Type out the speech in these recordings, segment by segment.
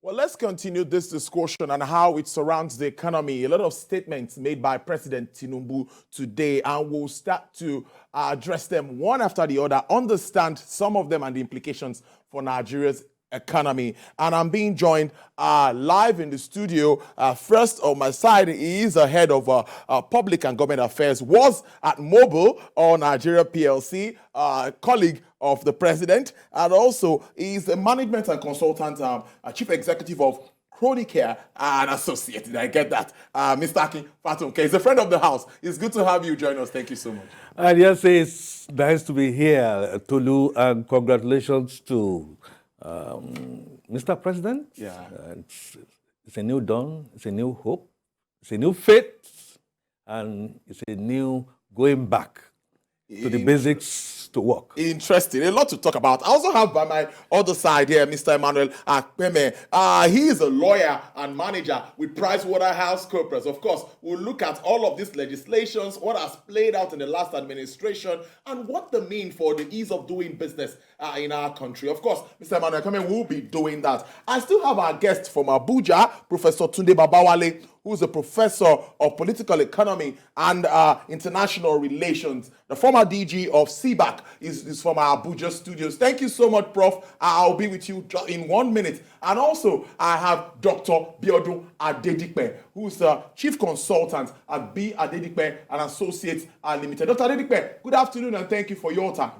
Well, let's continue this discussion on how it surrounds the economy. A lot of statements made by President Tinubu today, and we'll start to address them one after the other, understand some of them and the implications for Nigeria's economy. And I'm being joined live in the studio. First on my side, he is a head of public and government affairs, was at Mobile or Nigeria PLC, colleague of the president, and also is a management and consultant, chief executive of Chronicare and Associated. I get that. Mr. Akin Fatunke is a friend of the house. It's good to have you join us. Thank you so much. And yes, it's nice to be here, Tolu, and congratulations to Mr. President. Yeah. It's a new dawn, it's a new hope, it's a new faith, and it's a new going back to the basics to work. Interesting. A lot to talk about. I also have by my other side here, Mr. Emmanuel Akpeme. He is a lawyer and manager with PricewaterhouseCoopers. Of course, we'll look at all of these legislations, what has played out in the last administration, and what they mean for the ease of doing business in our country. Of course, Mr. Emmanuel Akpeme will be doing that. I still have our guest from Abuja, Professor Tunde Babawale, who's a professor of political economy and international relations. The former DG of CBAC is from our Abuja studios. Thank you so much, Prof. I'll be with you in 1 minute. And also, I have Dr. Biodun Adedipe, who's a chief consultant at B. Adedipe and Associates Limited. Dr. Adedipe, good afternoon and thank you for your time.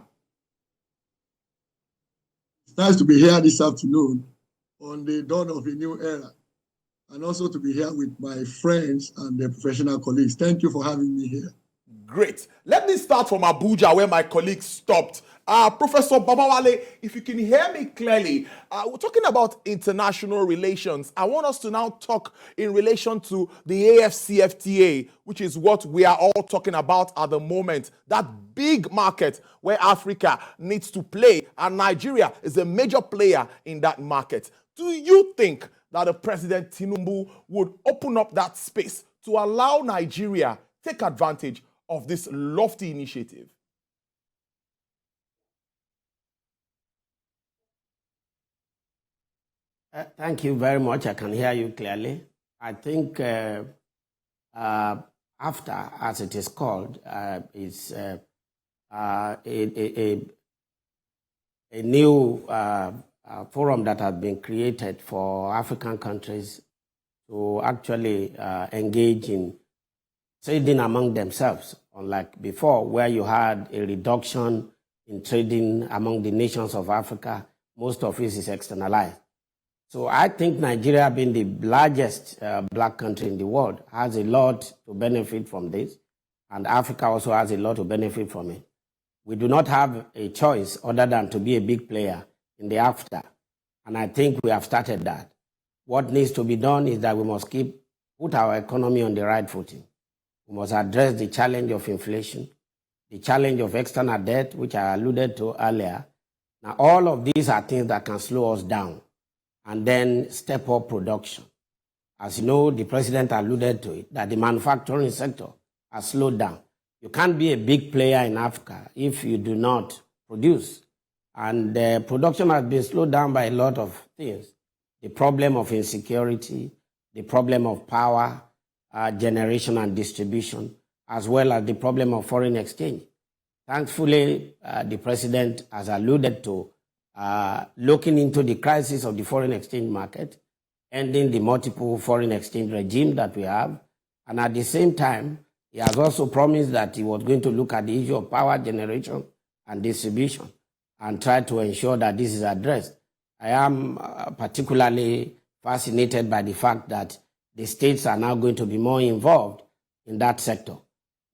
It's nice to be here this afternoon on the dawn of a new era, and also to be here with my friends and their professional colleagues. Thank you for having me here. Great. Let me start from Abuja, where my colleagues stopped. Professor Babawale, if you can hear me clearly, we're talking about international relations. I want us to now talk in relation to the AFCFTA, which is what we are all talking about at the moment. That big market where Africa needs to play, and Nigeria is a major player in that market. Do you think that the President Tinubu would open up that space to allow Nigeria take advantage of this lofty initiative? Thank you very much. I can hear you clearly. I think after, as it is called, is a new forum that has been created for African countries to actually engage in trading among themselves, unlike before, where you had a reduction in trading among the nations of Africa. Most of it is externalized. So I think Nigeria, being the largest black country in the world, has a lot to benefit from this, and Africa also has a lot to benefit from it. We do not have a choice other than to be a big player in the AFTA, and I think we have started that. What needs to be done is that we must put our economy on the right footing. We must address the challenge of inflation, the challenge of external debt, which I alluded to earlier. Now, all of these are things that can slow us down, and then step up production. As you know, the president alluded to it, that the manufacturing sector has slowed down. You can't be a big player in Africa if you do not produce. And production has been slowed down by a lot of things. The problem of insecurity, the problem of power generation and distribution, as well as the problem of foreign exchange. Thankfully, the president has alluded to looking into the crisis of the foreign exchange market, ending the multiple foreign exchange regime that we have. And at the same time, he has also promised that he was going to look at the issue of power generation and distribution and try to ensure that this is addressed. I am particularly fascinated by the fact that the states are now going to be more involved in that sector.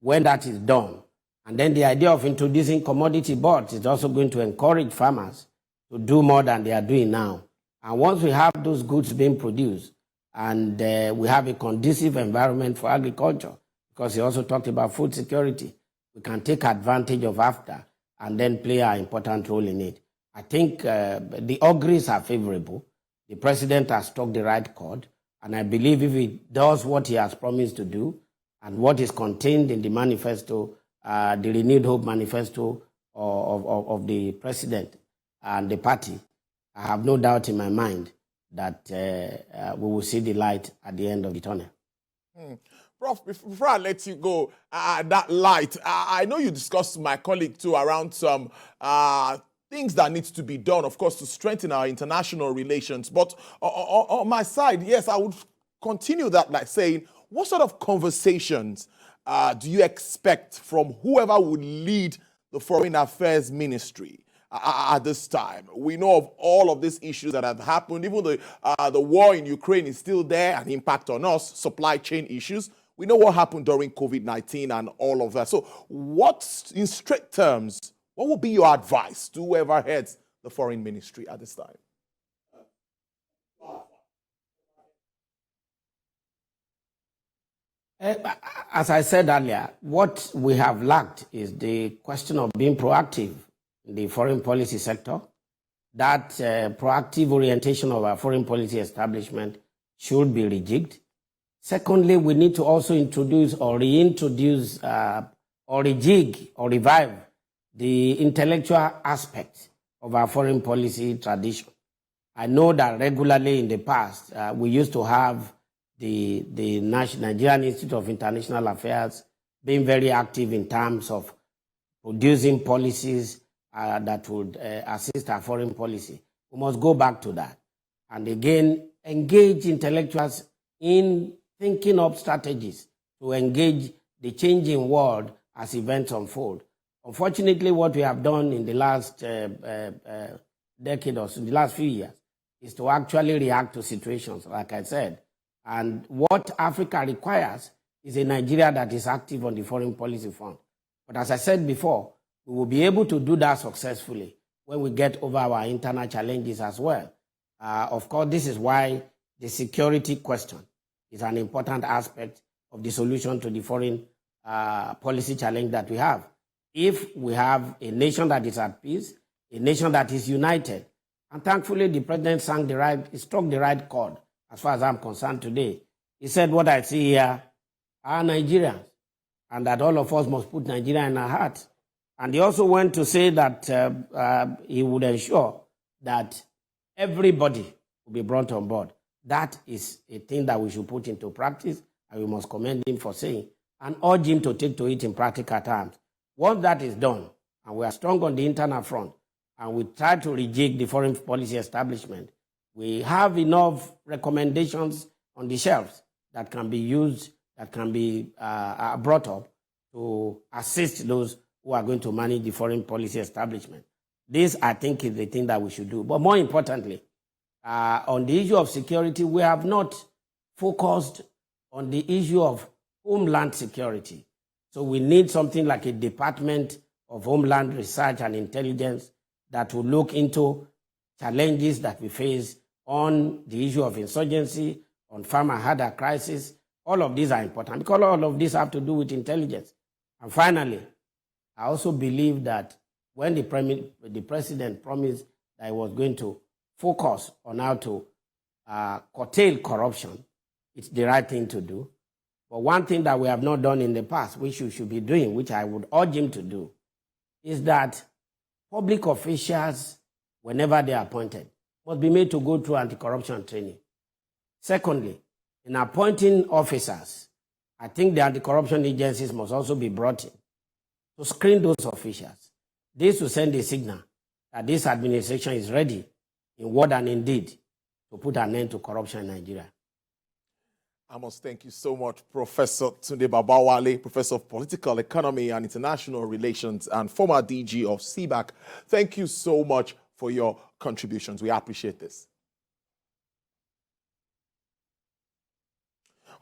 When that is done, and then the idea of introducing commodity boards is also going to encourage farmers to do more than they are doing now. And once we have those goods being produced, and we have a conducive environment for agriculture, because he also talked about food security, we can take advantage of AFTA and then play an important role in it. I think the auguries are favorable. The president has struck the right chord, and I believe if he does what he has promised to do and what is contained in the manifesto, the Renewed Hope manifesto of the president and the party, I have no doubt in my mind that we will see the light at the end of the tunnel. Prof, before I let you go, that light, I know you discussed with my colleague too around some things that needs to be done, of course, to strengthen our international relations. But on my side, yes, I would continue that like saying, what sort of conversations do you expect from whoever would lead the Foreign Affairs Ministry at this time? We know of all of these issues that have happened. Even the war in Ukraine is still there, an impact on us, supply chain issues. We know what happened during COVID-19 and all of that. So what, in straight terms, what would be your advice to whoever heads the foreign ministry at this time? As I said earlier, what we have lacked is the question of being proactive in the foreign policy sector. That proactive orientation of our foreign policy establishment should be rejigged. Secondly, we need to also introduce or reintroduce or rejig or revive the intellectual aspect of our foreign policy tradition. I know that regularly in the past, we used to have the Nigerian Institute of International Affairs being very active in terms of producing policies that would assist our foreign policy. We must go back to that. And again, engage intellectuals in thinking up strategies to engage the changing world as events unfold. Unfortunately, what we have done in the last decade or so, in the last few years, is to actually react to situations, like I said. And what Africa requires is a Nigeria that is active on the foreign policy front. But as I said before, we will be able to do that successfully when we get over our internal challenges as well. Of course, this is why the security question is an important aspect of the solution to the foreign policy challenge that we have. If we have a nation that is at peace, a nation that is united, and thankfully the president struck the right chord as far as I'm concerned today. He said, what I see here are Nigerians, and that all of us must put Nigeria in our hearts. And he also went to say that he would ensure that everybody will be brought on board. That is a thing that we should put into practice, and we must commend him for saying, and urge him to take to it in practical terms. Once that is done, and we are strong on the internal front, and we try to rejig the foreign policy establishment, we have enough recommendations on the shelves that can be used, that can be brought up to assist those who are going to manage the foreign policy establishment. This, I think, is the thing that we should do. But more importantly, on the issue of security, we have not focused on the issue of homeland security. So we need something like a Department of Homeland Research and Intelligence that will look into challenges that we face on the issue of insurgency, on farmer harder crisis. All of these are important because all of these have to do with intelligence. And finally, I also believe that when the president promised that he was going to focus on how to curtail corruption, it's the right thing to do. But one thing that we have not done in the past, which we should be doing, which I would urge him to do, is that public officials, whenever they are appointed, must be made to go through anti-corruption training. Secondly, in appointing officers, I think the anti-corruption agencies must also be brought in to screen those officials. This will send a signal that this administration is ready, in word and in deed, to put an end to corruption in Nigeria. I must thank you so much, Professor Tunde Babawale, Professor of Political Economy and International Relations and former DG of CBAC. Thank you so much for your contributions. We appreciate this.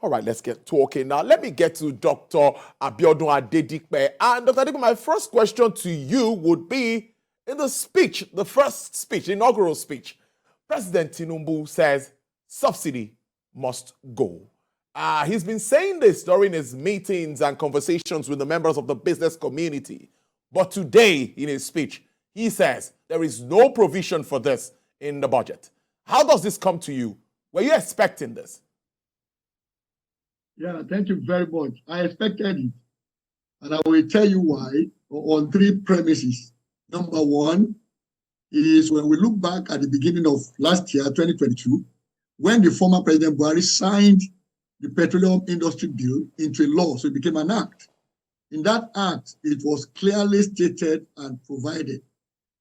All right, let's get talking now. Let me get to Dr. Abiodun Adedipe. And Dr. Adedipe, my first question to you would be, in the speech, the first speech, the inaugural speech, President Tinubu says subsidy must go. He's been saying this during his meetings and conversations with the members of the business community. But today, in his speech, he says there is no provision for this in the budget. How does this come to you? Were you expecting this? Yeah, thank you very much. I expected it. And I will tell you why on three premises. Number one is when we look back at the beginning of last year, 2022, when the former President Buhari signed the Petroleum Industry Bill into a law, so it became an act. In that act, it was clearly stated and provided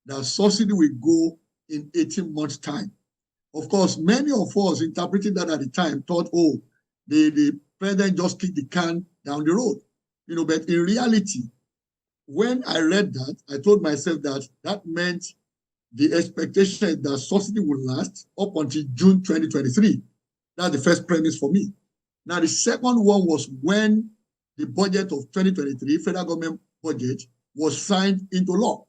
that subsidy will go in 18 months' time. Of course, many of us interpreting that at the time thought, oh, the president just kicked the can down the road. But in reality, when I read that, I told myself that that meant the expectation that subsidy would last up until June 2023. That's the first premise for me. Now, the second one was when the budget of 2023, federal government budget, was signed into law.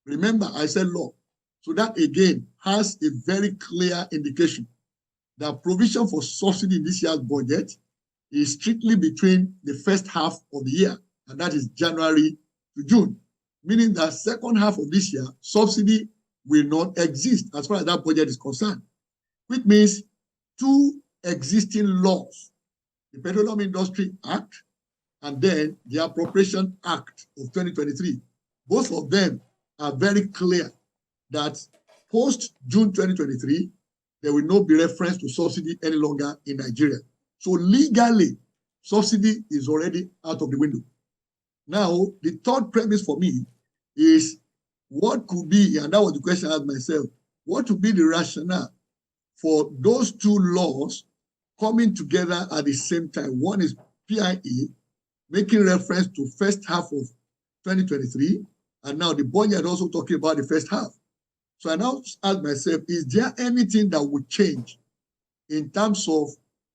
Remember, I said law. So that, again, has a very clear indication that provision for subsidy in this year's budget is strictly between the first half of the year, and that is January to June, meaning that second half of this year, subsidy will not exist as far as that budget is concerned, which means two existing laws, the Petroleum Industry Act and then the Appropriation Act of 2023, both of them are very clear that post-June 2023, there will not be reference to subsidy any longer in Nigeria. So legally, subsidy is already out of the window. Now, the third premise for me is what could be, and that was the question I asked myself, what would be the rationale for those two laws coming together at the same time? One is PIE, making reference to first half of 2023, and now the budget also talking about the first half. So I now ask myself, is there anything that would change in terms of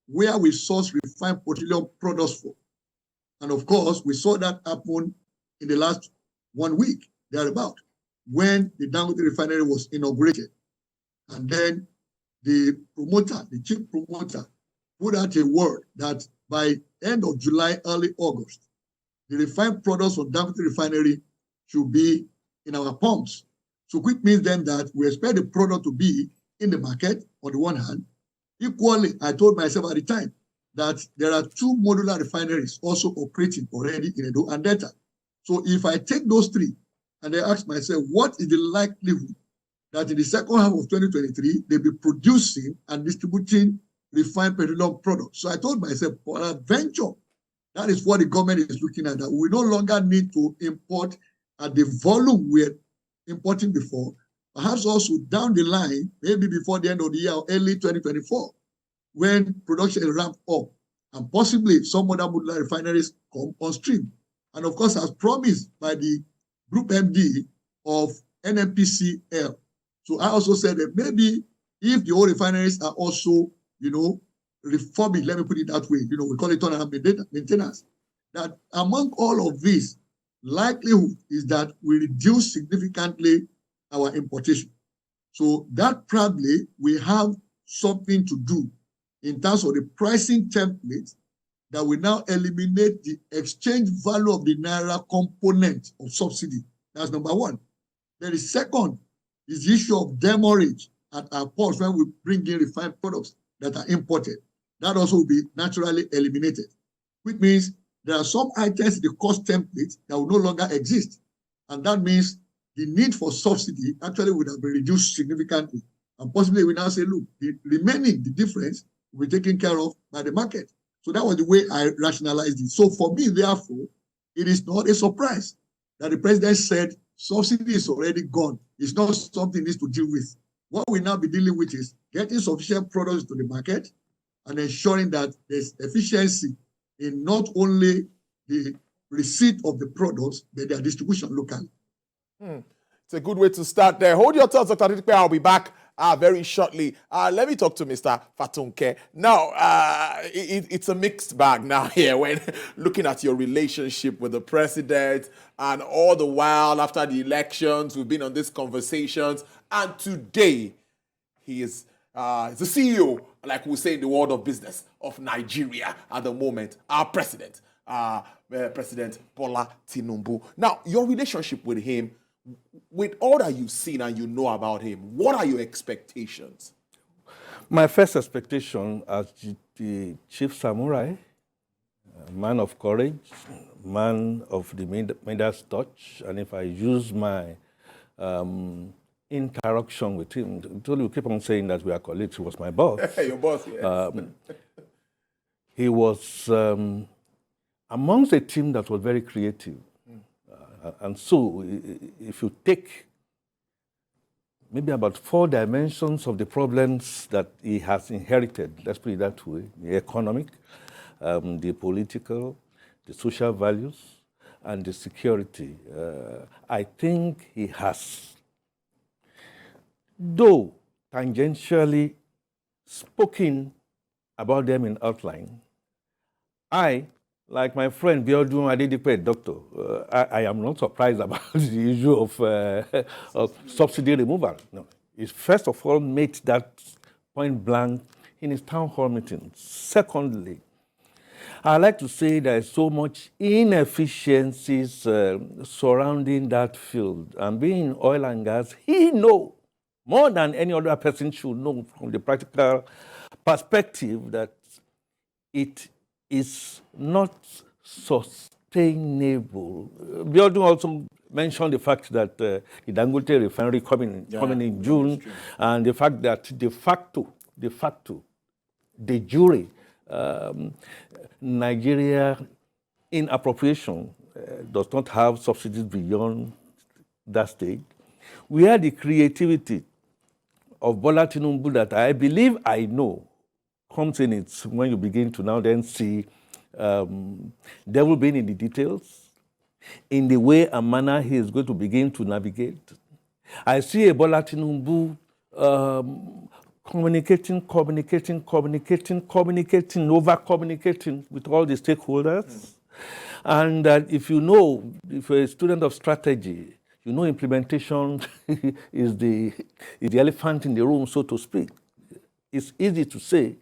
where we source refined petroleum products for? And of course, we saw that happen in the last 1 week, thereabout, when the Dangote refinery was inaugurated. And then the promoter, the chief promoter, put out a word that by end of July, early August, the refined products from Dangote refinery should be in our pumps. So which means then that we expect the product to be in the market on the one hand. Equally, I told myself at the time that there are two modular refineries also operating already in Edo and Delta. So if I take those three and I ask myself, what is the likelihood that in the second half of 2023, they'll be producing and distributing refined petroleum products? So I told myself, for a venture, that is what the government is looking at, that we no longer need to import at the volume we're importing before, perhaps also down the line, maybe before the end of the year or early 2024, when production is ramped up, and possibly some other modular refineries come on stream. And of course, as promised by the Group MD of NNPCL. So I also said that maybe if the old refineries are also, refurbished, let me put it that way, we call it turnaround maintenance, that among all of this, likelihood is that we reduce significantly our importation. So that probably we have something to do in terms of the pricing template that will now eliminate the exchange value of the Naira component of subsidy. That's number one. Then the second is the issue of demurrage at our ports when we bring in refined products that are imported. That also will be naturally eliminated, which means there are some items in the cost template that will no longer exist. And that means the need for subsidy actually would have been reduced significantly. And possibly we now say, look, the difference will be taken care of by the market. So that was the way I rationalized it. So for me, therefore, it is not a surprise that the president said subsidy is already gone. It's not something he needs to deal with. What we now be dealing with is getting sufficient products to the market and ensuring that there's efficiency in not only the receipt of the products, but their distribution locally. It's a good way to start there. Hold your thoughts, Dr. Adikpe. I'll be back very shortly. Let me talk to Mr. Fatunke. Now, it's a mixed bag now here when looking at your relationship with the president, and all the while after the elections, we've been on these conversations, and today he is the CEO, like we say in the world of business, of Nigeria at the moment, our president, President Bola Tinubu. Now, your relationship with him, with all that you've seen and you know about him, what are your expectations? My first expectation as the chief samurai, a man of courage, man of the Midas touch, and if I use my interaction with him. You keep on saying that we are colleagues. He was my boss. Your boss, yes. He was amongst a team that was very creative. And so, if you take maybe about 4 dimensions of the problems that he has inherited, let's put it that way, the economic, the political, the social values, and the security, I think he has, though tangentially spoken about them in outline. I, like my friend Biodun Adedipe, doctor, I am not surprised about the issue of subsidy removal. No, he first of all made that point blank in his town hall meetings. Secondly, I like to say there is so much inefficiencies surrounding that field. And being in oil and gas, he knows more than any other person should know from the practical perspective that it is not sustainable. Biodun also mentioned the fact that the Dangote refinery coming in June, and the fact that de facto, de jure, Nigeria in appropriation does not have subsidies beyond that stage. We had the creativity of Bola Tinubu that I believe I know comes in it when you begin to now then see devil being in the details, in the way and manner he is going to begin to navigate. I see a Bola Tinubu communicating, over-communicating with all the stakeholders. And if you know, if you're a student of strategy, you know implementation is the elephant in the room, so to speak. It's easy to say,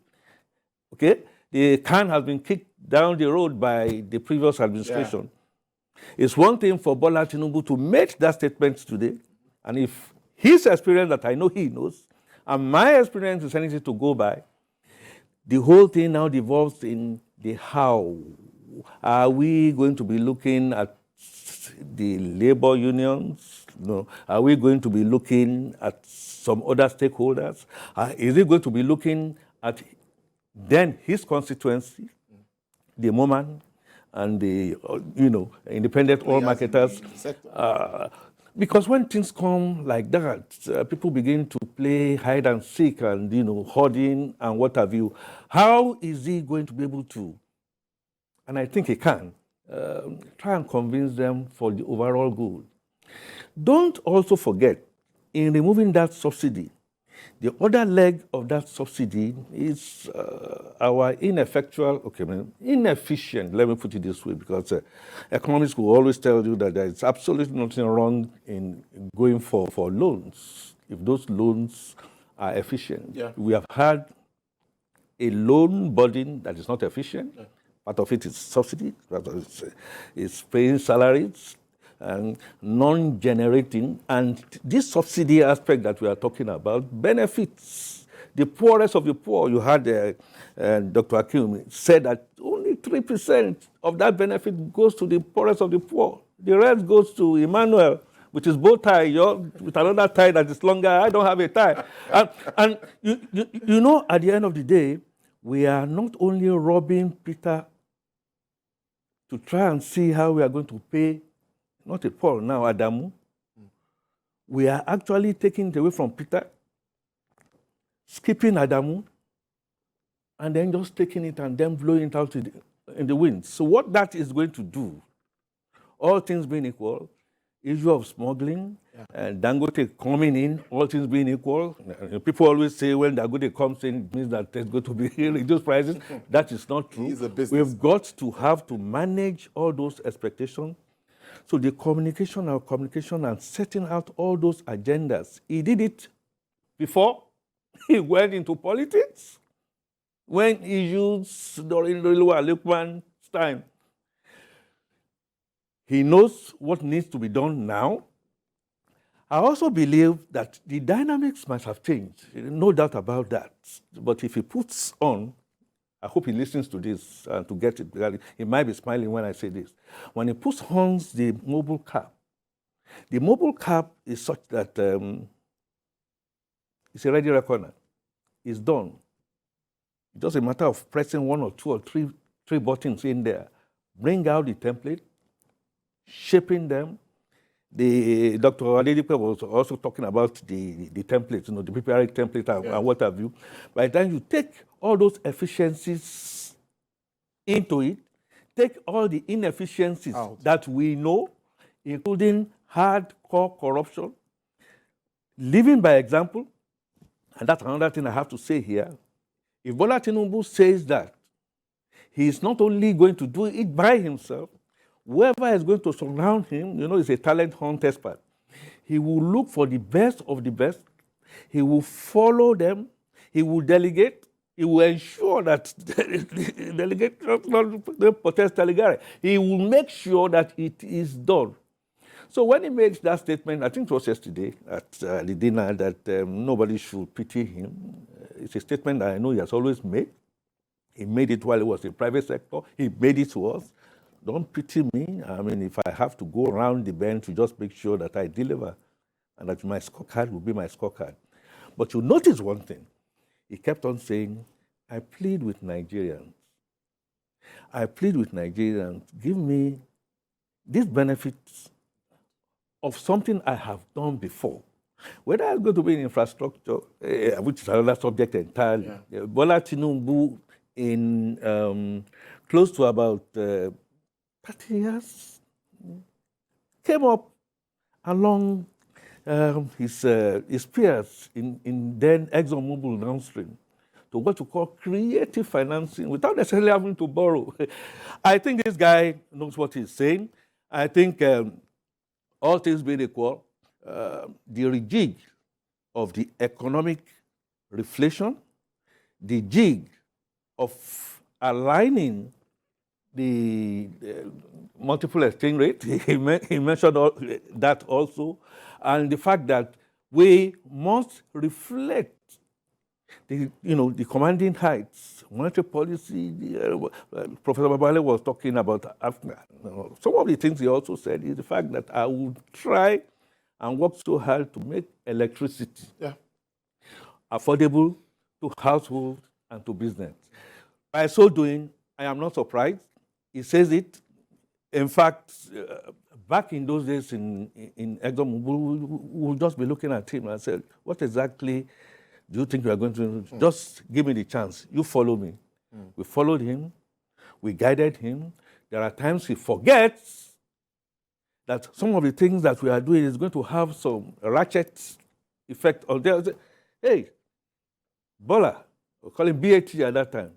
okay, the can has been kicked down the road by the previous administration. Yeah. It's one thing for Bola Tinubu to make that statement today, and if his experience that I know he knows, and my experience is anything to go by, the whole thing now devolves in the how. Are we going to be looking at the labor unions? No. Are we going to be looking at some other stakeholders? Is it going to be looking at then his constituency, the MOMAN, and the independent oil marketers? Because when things come like that, people begin to play hide and seek and hoarding and what have you. How is he going to be able to? And I think he can try and convince them for the overall good. Don't also forget, in removing that subsidy, the other leg of that subsidy is our inefficient, let me put it this way, because economists will always tell you that there is absolutely nothing wrong in going for loans, if those loans are efficient. Yeah. We have had a loan burden that is not efficient. Yeah. Part of it is subsidy, part of it is paying salaries, and non-generating, and this subsidy aspect that we are talking about benefits the poorest of the poor. You had Dr. Akim said that only 3% of that benefit goes to the poorest of the poor. The rest goes to Emmanuel, which is bow tie, with another tie that is longer. I don't have a tie. And you know, at the end of the day, we are not only robbing Peter to try and see how we are going to pay not a Paul, now Adamu. We are actually taking it away from Peter, skipping Adamu, and then just taking it and then blowing it out in the wind. So what that is going to do, all things being equal, issue of smuggling, and Dangote coming in, all things being equal. People always say when Dangote comes in, it means that there's going to be reduced prices. That is not true. We've got to have to manage all those expectations. So the communication and setting out all those agendas. He did it before he went into politics, when he used during Lua Lukman's time. He knows what needs to be done now. I also believe that the dynamics might have changed, no doubt about that. But if he puts on, I hope he listens to this and to get it. He might be smiling when I say this. When he puts on the mobile cap is such that It's already recorded. It's done. It's just a matter of pressing one or two or three buttons in there. Bring out the template, shaping them. Dr. Adedipe was also talking about the templates, the preparing template and what have you. By the time you take all those efficiencies into it, take all the inefficiencies that we know, including hardcore corruption, living by example, and that's another thing I have to say here. If Bola Tinubu says that he is not only going to do it by himself, whoever is going to surround him, is a talent hunt expert. He will look for the best of the best. He will follow them. He will delegate. He will ensure that delegate not protest delegate. He will make sure that it is done. So when he makes that statement, I think it was yesterday at the dinner, that nobody should pity him. It's a statement that I know he has always made. He made it while he was in private sector. He made it to us. Don't pity me. I mean, if I have to go around the bend to just make sure that I deliver and that my scorecard will be my scorecard. But you notice one thing. He kept on saying, I plead with Nigerians. I plead with Nigerians. Give me these benefits of something I have done before. Whether it's going to be in infrastructure, which is another subject entirely. Bola Tinubu, in close to about 30 years, came up along his peers in then ExxonMobil downstream to what you call creative financing without necessarily having to borrow. I think this guy knows what he's saying. I think all things being equal, the rejig of the economic reflation, the jig of aligning the multiple exchange rate, he mentioned that also, and the fact that we must reflect the commanding heights, monetary policy. Professor Babale was talking about Africa. Some of the things he also said is the fact that I would try and work so hard to make electricity affordable to households and to business. By so doing, I am not surprised. He says it. In fact, back in those days in ExxonMobil, we would just be looking at him and said, what exactly do you think you are going to do? Just give me the chance. You follow me. We followed him. We guided him. There are times he forgets that some of the things that we are doing is going to have some ratchet effect on there. Hey, Bola, we call him BAT at that time.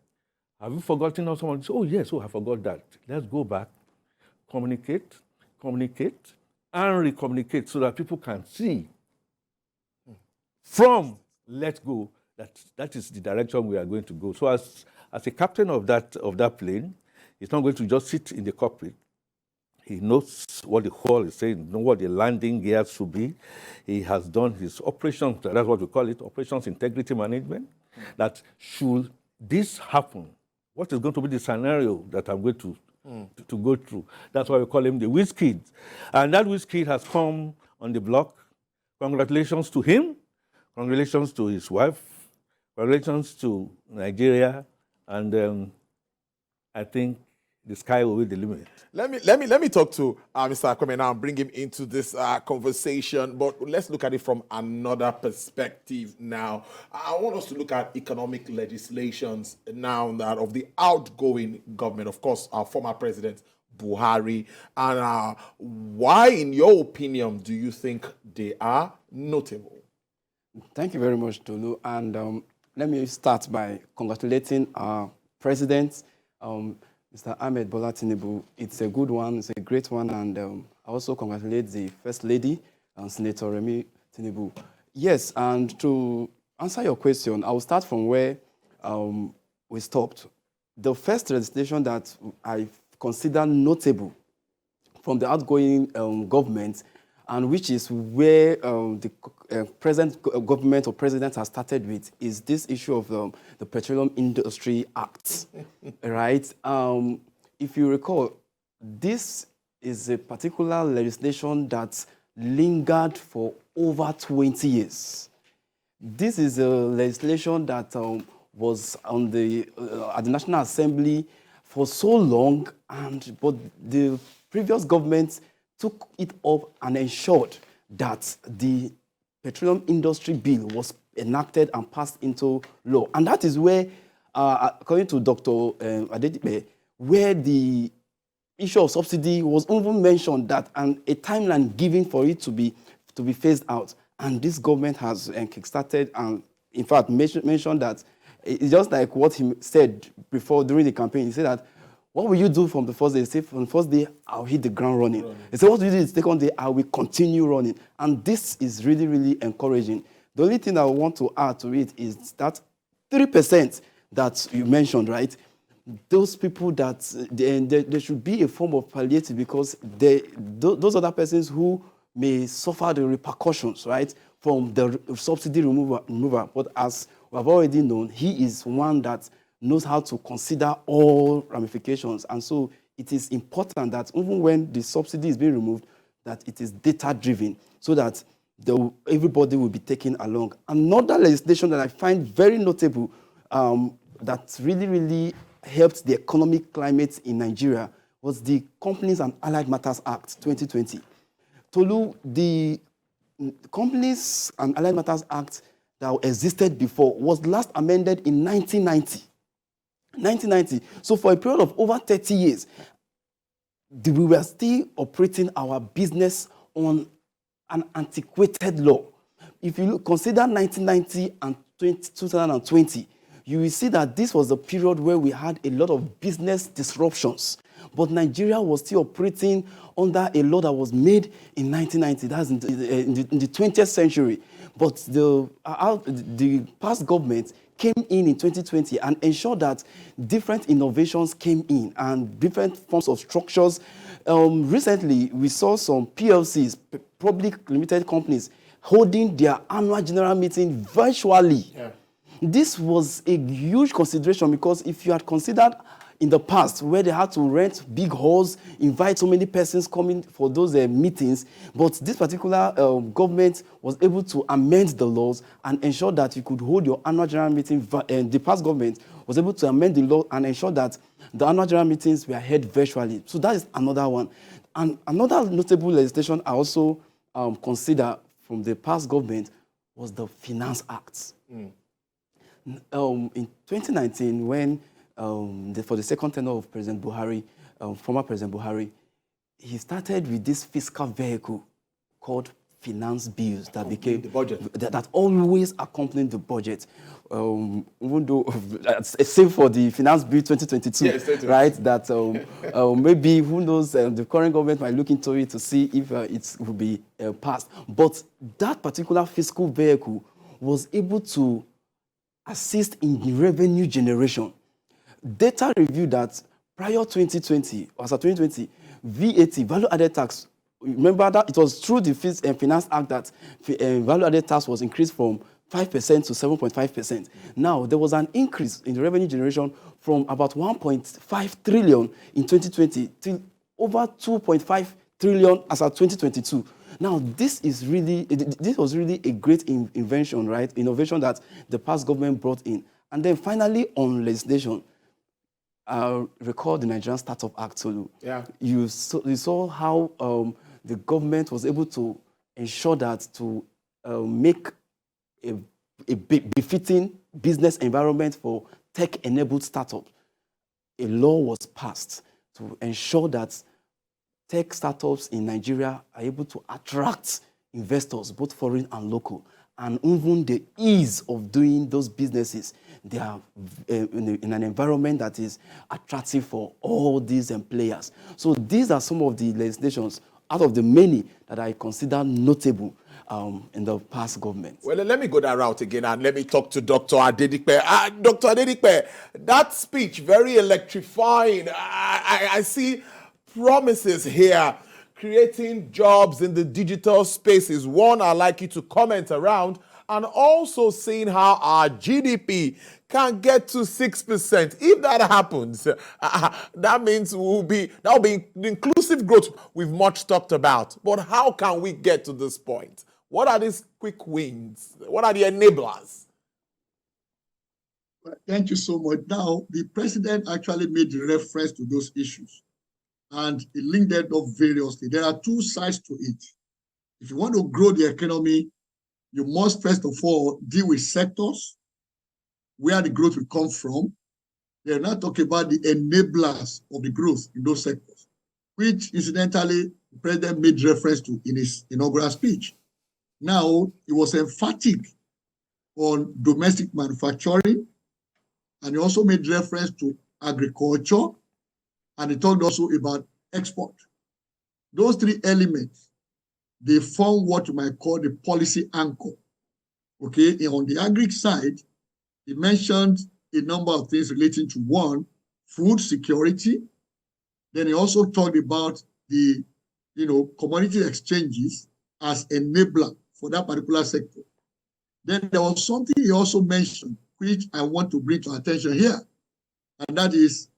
Have you forgotten or someone? Oh, yes, I forgot that. Let's go back, communicate, and re-communicate so that people can see from let's go, that is the direction we are going to go. So as a captain of that plane, he's not going to just sit in the cockpit. He knows what the hull is saying, knows what the landing gears should be. He has done his operations, that's what we call it, operations integrity management, that should this happen, what is going to be the scenario that I'm going to go through? That's why we call him the whiz kid. And that whiz kid has come on the block. Congratulations to him. Congratulations to his wife. Congratulations to Nigeria. And I think the sky will be the limit. Let me talk to Mr. Akweme now and bring him into this conversation. But let's look at it from another perspective now. I want us to look at economic legislations now that of the outgoing government, of course, our former president Buhari, and why, in your opinion, do you think they are notable? Thank you very much, Tolu. And let me start by congratulating our president, Mr. Ahmed Bola Tinubu. It's a good one, it's a great one, and I also congratulate the First Lady, Senator Remi Tinubu. Yes, and to answer your question, I will start from where we stopped. The first legislation that I consider notable from the outgoing government, and which is where the present government or president has started with, is this issue of the Petroleum Industry Act, right? If you recall, this is a particular legislation that lingered for over 20 years. This is a legislation that was on at the National Assembly for so long, but the previous government took it up and ensured that the Petroleum Industry Bill was enacted and passed into law. And that is where, according to Dr. Adedipe, where the issue of subsidy was even mentioned, that a timeline given for it to be phased out. And this government has kickstarted and, in fact, mentioned that it's just like what he said before during the campaign. He said that, what will you do from the first day? He said, from the first day, I'll hit the ground running. He said, what will you do the second day? I will continue running. And this is really, really encouraging. The only thing I want to add to it is that 3% that you mentioned, right? Those people that there should be a form of palliative, because those other persons who may suffer the repercussions, right, from the subsidy removal. But as we have already known, he is one that knows how to consider all ramifications. And so it is important that even when the subsidy is being removed, that it is data-driven, so that everybody will be taken along. Another legislation that I find very notable, that really, really helped the economic climate in Nigeria, was the Companies and Allied Matters Act 2020. Tolu, the Companies and Allied Matters Act that existed before was last amended in 1990. 1990. So for a period of over 30 years, we were still operating our business on an antiquated law. If you consider 1990 and 2020, you will see that this was the period where we had a lot of business disruptions. But Nigeria was still operating under a law that was made in 1990. That's in the 20th century. But the past government came in 2020 and ensured that different innovations came in and different forms of structures. Recently, we saw some PLCs, public limited companies, holding their annual general meeting virtually. Yeah. This was a huge consideration, because if you had considered in the past where they had to rent big halls, invite so many persons coming for those meetings, but this particular government was able to amend the laws and ensure that you could hold your annual general meeting. The past government was able to amend the law and ensure that the annual general meetings were held virtually. So that is another one. And another notable legislation I also consider from the past government was the Finance Act. In 2019, when for the second tenure of President Buhari, former President Buhari, he started with this fiscal vehicle called finance bills that became the budget, that always accompanied the budget. Even though, save for the finance bill 2022, yes, right? That maybe, who knows, the current government might look into it to see if it will be passed. But that particular fiscal vehicle was able to assist in revenue generation. Data revealed that prior 2020, or 2020, VAT, value added tax, remember that it was through the Finance Act that value added tax was increased from 5% to 7.5%. Now, there was an increase in the revenue generation from about 1.5 trillion in 2020 to over 2.5 trillion as of 2022. Now, this was really a great invention, right? Innovation that the past government brought in. And then finally, on legislation, recall the Nigerian Startup Act. So yeah. You saw how the government was able to ensure that to make a befitting business environment for tech-enabled startups. A law was passed to ensure that tech startups in Nigeria are able to attract investors, both foreign and local. And even the ease of doing those businesses, they are in an environment that is attractive for all these players. So these are some of the legislations out of the many that I consider notable in the past government. Well, let me go that route again and let me talk to Dr. Adedipe. Dr. Adedipe, that speech, very electrifying. I see promises here. Creating jobs in the digital space is one I'd like you to comment around, and also seeing how our GDP can get to 6%. If that happens, that means that will be the inclusive growth we've much talked about. But how can we get to this point? What are these quick wins? What are the enablers? Thank you so much. Now, the president actually made reference to those issues, and he linked it up variously. There are two sides to it. If you want to grow the economy, you must first of all deal with sectors where the growth will come from. They're not talking about the enablers of the growth in those sectors, which incidentally the president made reference to in his inaugural speech. Now, he was emphatic on domestic manufacturing, and he also made reference to agriculture, and he talked also about export. Those three elements, they form what you might call the policy anchor. Okay, and on the agri side, he mentioned a number of things relating to one, food security. Then he also talked about the commodity exchanges as enabler for that particular sector. Then there was something he also mentioned, which I want to bring to attention here, and that is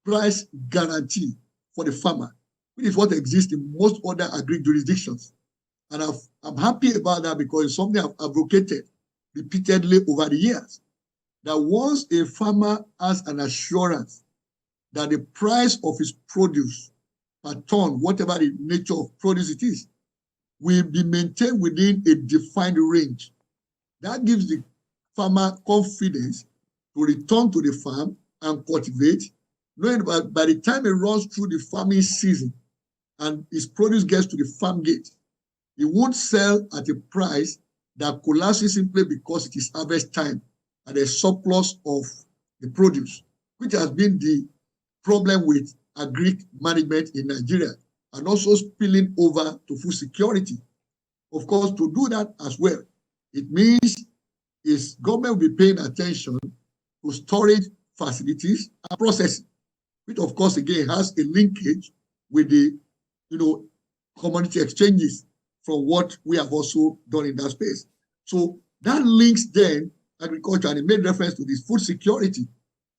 price guarantee for the farmer, which is what exists in most other agri jurisdictions. And I'm happy about that because it's something I've advocated repeatedly over the years, that once a farmer has an assurance that the price of his produce per ton, whatever the nature of produce it is, will be maintained within a defined range, that gives the farmer confidence to return to the farm and cultivate, knowing that by the time he runs through the farming season and his produce gets to the farm gate, he won't sell at a price that collapses simply because it is harvest time and a surplus of the produce, which has been the problem with agri management in Nigeria, and also spilling over to food security. Of course, to do that as well, it means is government will be paying attention to storage facilities and processing, which of course again has a linkage with the commodity exchanges from what we have also done in that space. So that links then agriculture, and it made reference to this food security.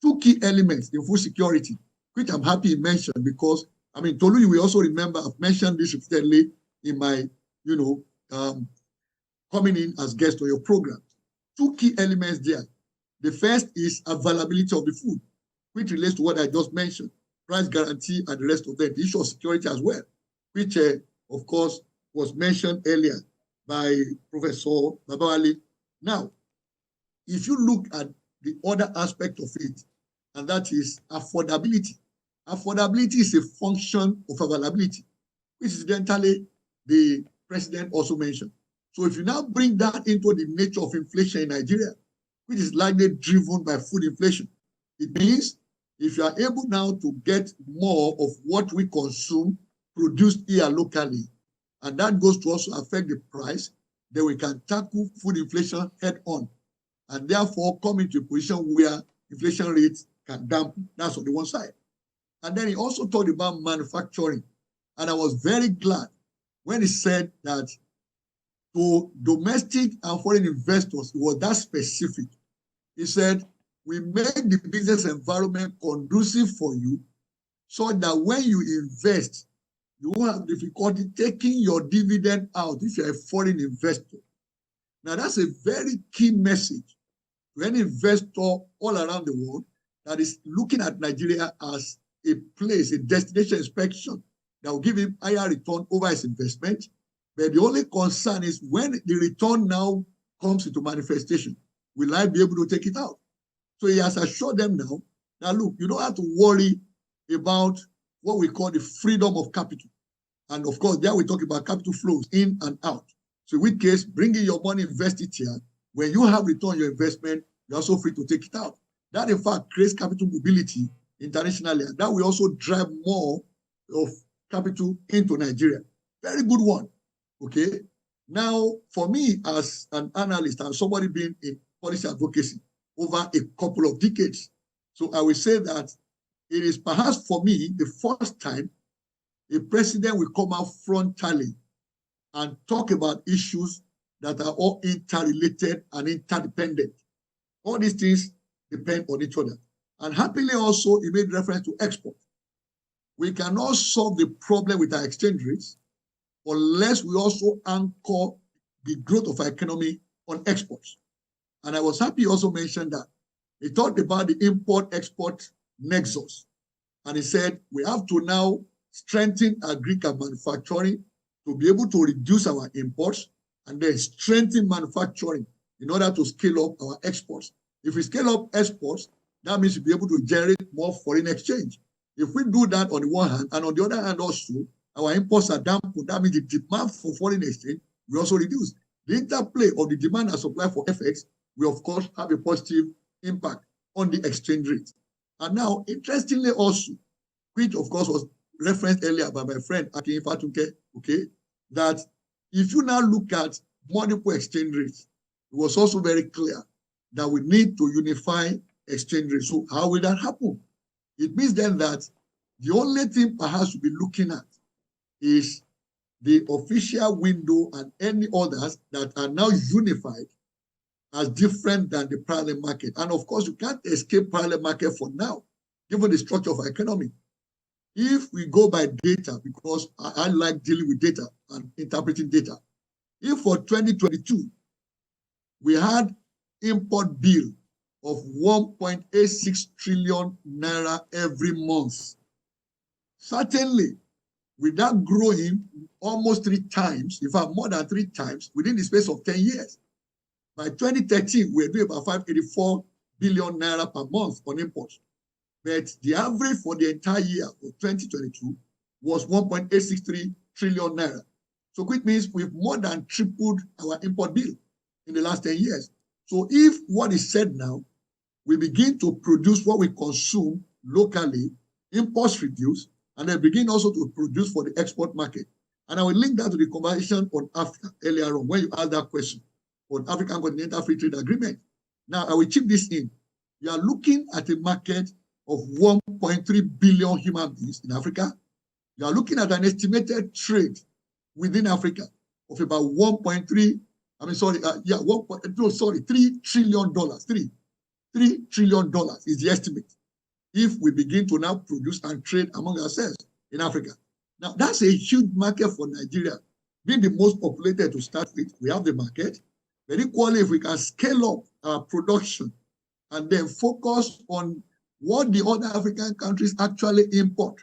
Two key elements in food security, which I'm happy you mentioned, because Tolu, you will also remember I've mentioned this repeatedly in my, coming in as guest on your program. Two key elements there. The first is availability of the food, which relates to what I just mentioned, price guarantee and the rest of them, the issue of security as well, which of course was mentioned earlier by Professor Babawale. Now, if you look at the other aspect of it, and that is affordability. Affordability is a function of availability, which incidentally the president also mentioned. So if you now bring that into the nature of inflation in Nigeria, which is largely driven by food inflation, it means if you are able now to get more of what we consume produced here locally, and that goes to also affect the price, then we can tackle food inflation head on, and therefore come into a position where inflation rates can dampen. That's on the one side. And then he also talked about manufacturing. And I was very glad when he said that to domestic and foreign investors, it was that specific. He said, we make the business environment conducive for you so that when you invest, you won't have difficulty taking your dividend out if you're a foreign investor. Now, that's a very key message to any investor all around the world that is looking at Nigeria as a place, a destination inspection that will give him higher return over his investment. But the only concern is when the return now comes into manifestation, will I be able to take it out? So he has assured them now that, look, you don't have to worry about what we call the freedom of capital. And of course, there we talk about capital flows in and out. So in which case, bringing your money, invest it here. When you have return on your investment, you're also free to take it out. That, in fact, creates capital mobility internationally. And that will also drive more of capital into Nigeria. Very good one. Okay. Now, for me, as an analyst and somebody being in policy advocacy over a couple of decades, so I will say that it is perhaps for me the first time a president will come out frontally and talk about issues that are all interrelated and interdependent. All these things depend on each other. And happily also, he made reference to export. We cannot solve the problem with our exchange rates unless we also anchor the growth of our economy on exports. And I was happy he also mentioned that. He talked about the import-export nexus. And he said, we have to now strengthen agriculture manufacturing to be able to reduce our imports and then strengthen manufacturing in order to scale up our exports. If we scale up exports, that means we'll be able to generate more foreign exchange. If we do that on the one hand, and on the other hand also, our imports are dampened, that means the demand for foreign exchange will also reduce. The interplay of the demand and supply for FX will, of course, have a positive impact on the exchange rate. And now, interestingly also, which of course was referenced earlier by my friend Akin Fatunke, okay, that if you now look at multiple exchange rates, it was also very clear that we need to unify exchange rates. So how will that happen? It means then that the only thing perhaps we'll be looking at is the official window and any others that are now unified as different than the parallel market. And of course, you can't escape parallel market for now, given the structure of our economy. If we go by data, because I like dealing with data and interpreting data, if for 2022, we had import bill of 1.86 trillion naira every month, certainly with that growing almost 3 times, in fact, more than 3 times within the space of 10 years. By 2013, we were doing about 584 billion naira per month on imports. But the average for the entire year of 2022 was 1.863 trillion naira. So which means we've more than tripled our import bill in the last 10 years. So if what is said now, we begin to produce what we consume locally, imports reduce, and then begin also to produce for the export market. And I will link that to the conversation on Africa earlier on when you asked that question on African Continental Free Trade Agreement. Now, I will chip this in. You are looking at a market of 1.3 billion human beings in Africa. You are looking at an estimated trade within Africa of about 3 trillion dollars. $3 trillion is the estimate if we begin to now produce and trade among ourselves in Africa. Now, that's a huge market for Nigeria. Being the most populated to start with, we have the market. But equally, if we can scale up our production and then focus on what the other African countries actually import.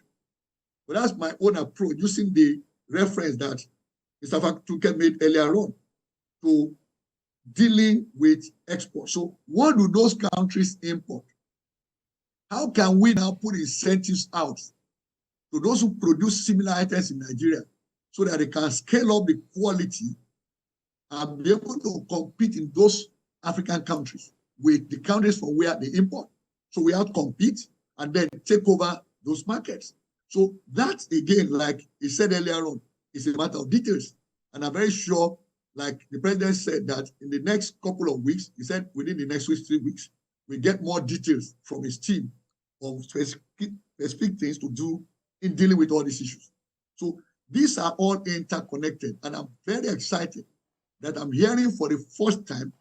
But that's my own approach, using the reference that Mr. Fatunke made earlier on to dealing with export. So what do those countries import? How can we now put incentives out to those who produce similar items in Nigeria so that they can scale up the quality and be able to compete in those African countries with the countries from where they import? So we have to compete and then take over those markets. So that, again, like he said earlier on, is a matter of details. And I'm very sure, like the president said, that in the next couple of weeks, he said within the next 3 weeks, we get more details from his team on specific things to do in dealing with all these issues. So these are all interconnected. And I'm very excited that I'm hearing for the first time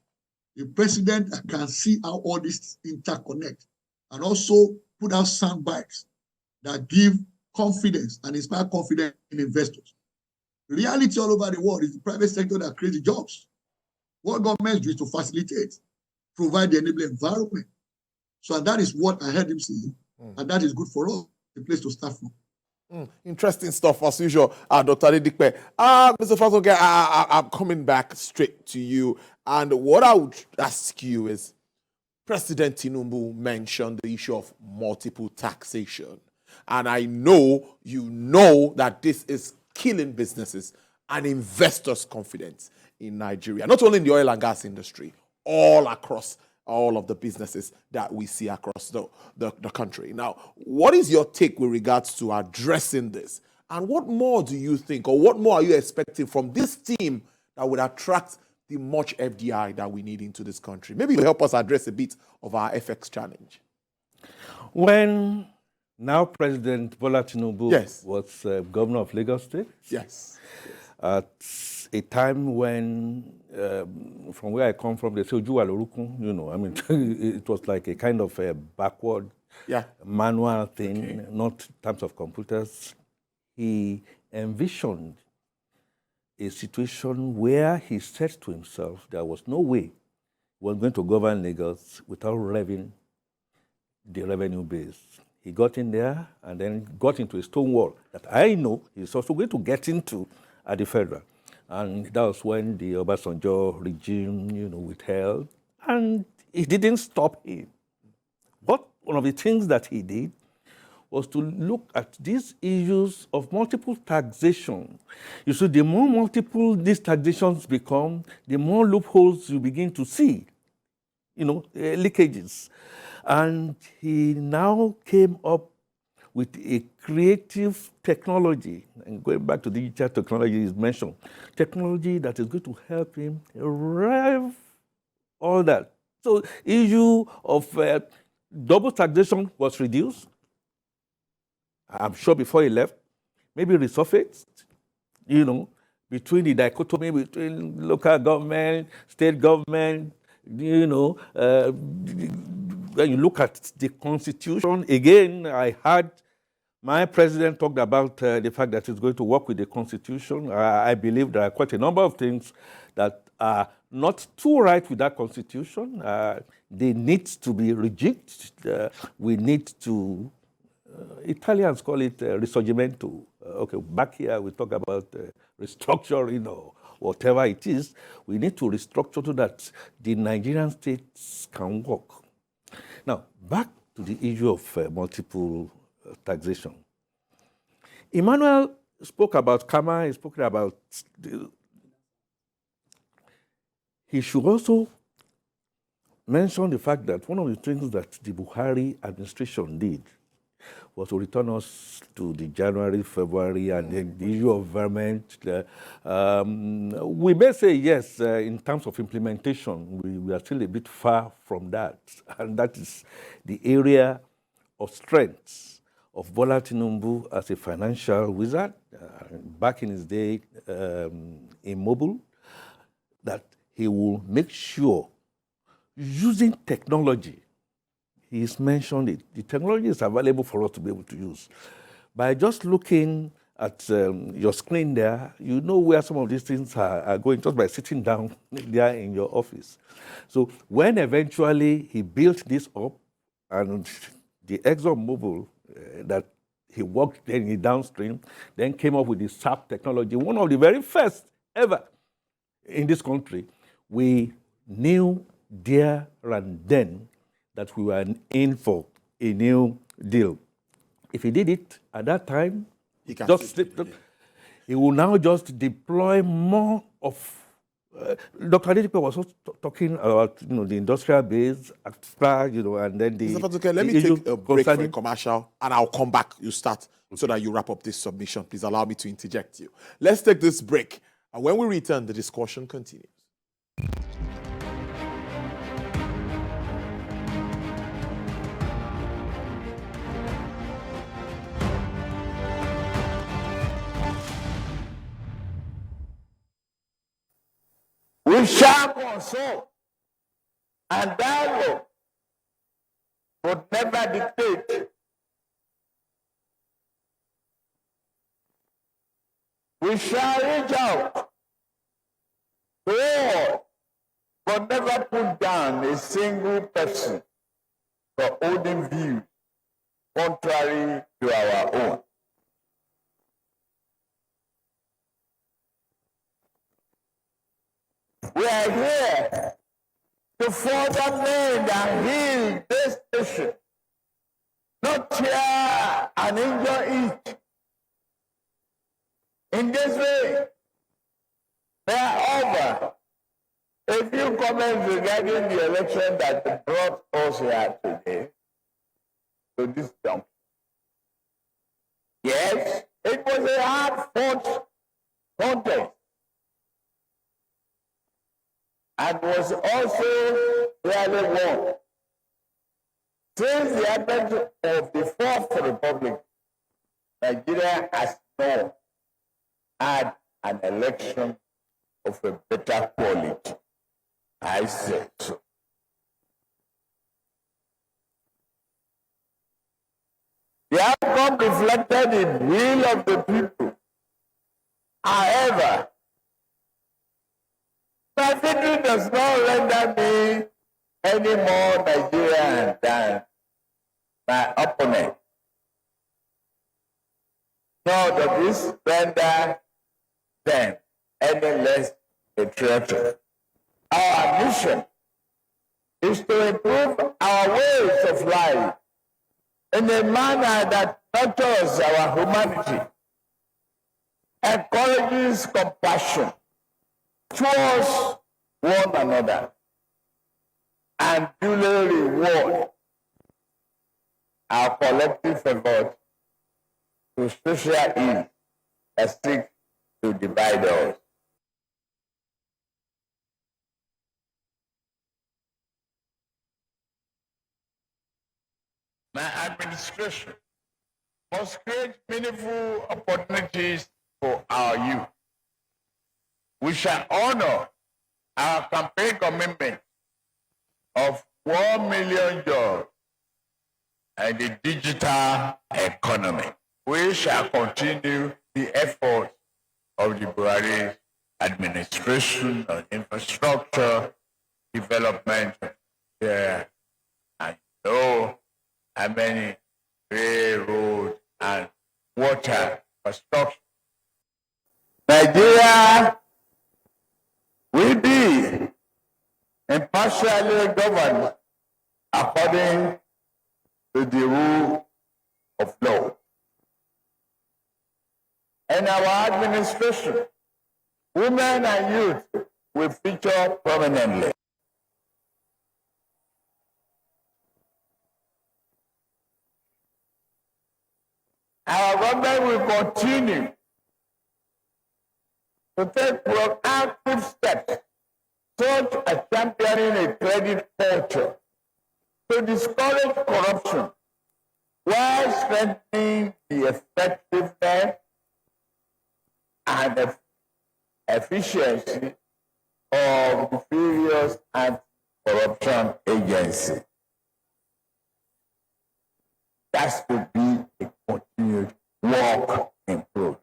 the president can see how all this interconnect and also put out sound bites that give confidence and inspire confidence in investors. The reality all over the world is the private sector that creates the jobs. What governments do is to facilitate, provide the enabling environment. So that is what I heard him say, and that is good for us, the place to start from. Interesting stuff as usual, Dr. Adedikpe. Mr. Fatunke, I'm coming back straight to you. And what I would ask you is, President Tinubu mentioned the issue of multiple taxation. And I know you know that this is killing businesses and investors' confidence in Nigeria, not only in the oil and gas industry, all across all of the businesses that we see across the country. Now, what is your take with regards to addressing this? And what more do you think, or what more are you expecting from this team that would attract the much FDI that we need into this country? Maybe you'll help us address a bit of our FX challenge. When now President Bola Tinubu Yes. was governor of Lagos State, Yes. at a time when, from where I come from, they say Ojuwa Lorukun, you know, I mean, it was like a kind of a backward manual thing, not in terms of computers. He envisioned a situation where he said to himself there was no way he was going to govern Lagos without revving the revenue base. He got in there and then got into a stone wall that I know he's also going to get into at the federal. And that was when the Obasanjo regime, withheld, and it didn't stop him. But one of the things that he did was to look at these issues of multiple taxation. You see, the more multiple these taxations become, the more loopholes you begin to see, leakages. And he now came up with a creative technology, and going back to digital technology is mentioned, technology that is going to help him rev all that. So issue of double taxation was reduced. I'm sure before he left, maybe resurfaced, between the dichotomy between local government, state government, when you look at the Constitution, again, I heard my president talked about the fact that he's going to work with the Constitution. I believe there are quite a number of things that are not too right with that Constitution. They need to be rejigged. We need to, Italians call it risorgimento. Okay, back here we talk about restructuring or whatever it is. We need to restructure so that the Nigerian states can work. Now, back to the issue of multiple taxation. Emmanuel spoke about Kama, he spoke about he should also mention the fact that one of the things that the Buhari administration did was to return us to the January, February, and the issue of environment. We may say yes, in terms of implementation, we are still a bit far from that. And that is the area of strength of Bola Tinubu as a financial wizard, back in his day in Mobile, that he will make sure, using technology, he's mentioned it. The technology is available for us to be able to use. By just looking at your screen there, you know where some of these things are going just by sitting down there in your office. So when eventually he built this up, and the ExxonMobil that he worked in downstream, then came up with the SAP technology, one of the very first ever in this country, we knew there and then that we were in for a new deal. If he did it at that time, he will now just deploy more of. Dr. Adedepe was also talking about the industrial base, and then the. Mr. Fatuke, let me take a break for a commercial, and I'll come back. You start so that you wrap up this submission. Please allow me to interject you. Let's take this break, and when we return, the discussion continues. We shall consult and dialogue, but never dictate. We shall reach out to all, but never put down a single person for holding views contrary to our own. We are here to further mend and heal this nation, not tear and injure it. In this way, moreover, a few comments regarding the election that brought us here today to this junction. Yes, it was a hard-fought contest, and was also fairly won. Since the advent of the Fourth Republic, Nigeria has not had an election of a better quality. I said so. The outcome reflected the will of the people. However, My victory does not render me any more Nigerian than my opponent. Nor does this render them any less patriotic. Our mission is to improve our ways of life in a manner that nurtures our humanity, encourages compassion towards one another, and duly reward our collective effort to social ills that seek to divide us. My administration must create meaningful opportunities for our youth. We shall honor our campaign commitment of 1 million jobs and the digital economy. We shall continue the efforts of the Buhari administration on infrastructure development there, and know how many railroad and water infrastructure. Nigeria will be impartially governed according to the rule of law. In our administration, women and youth will feature prominently. Our government will continue to take proactive steps such as championing a credit culture to discourage corruption while strengthening the effectiveness and efficiency of the various anti-corruption agencies. That's to be a continued work in progress.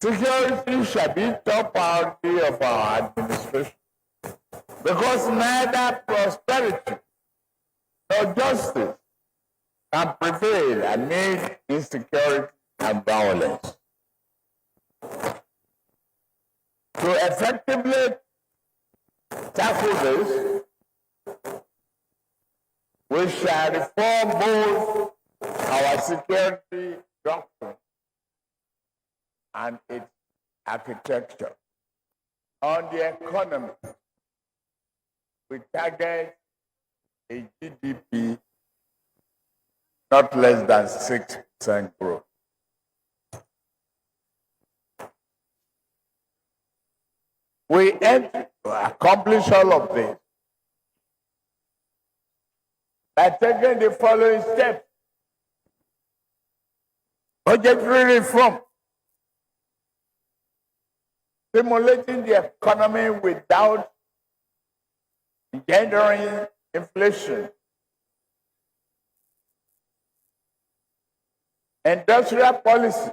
Security shall be top priority of our administration, because neither prosperity nor justice can prevail amid insecurity and violence. To effectively tackle this, we shall reform both our security doctrine and its architecture. On the economy, we target a GDP not less than 6% growth. We aim to accomplish all of this by taking the following steps. Budgetary reform, stimulating the economy without engendering inflation. Industrial policy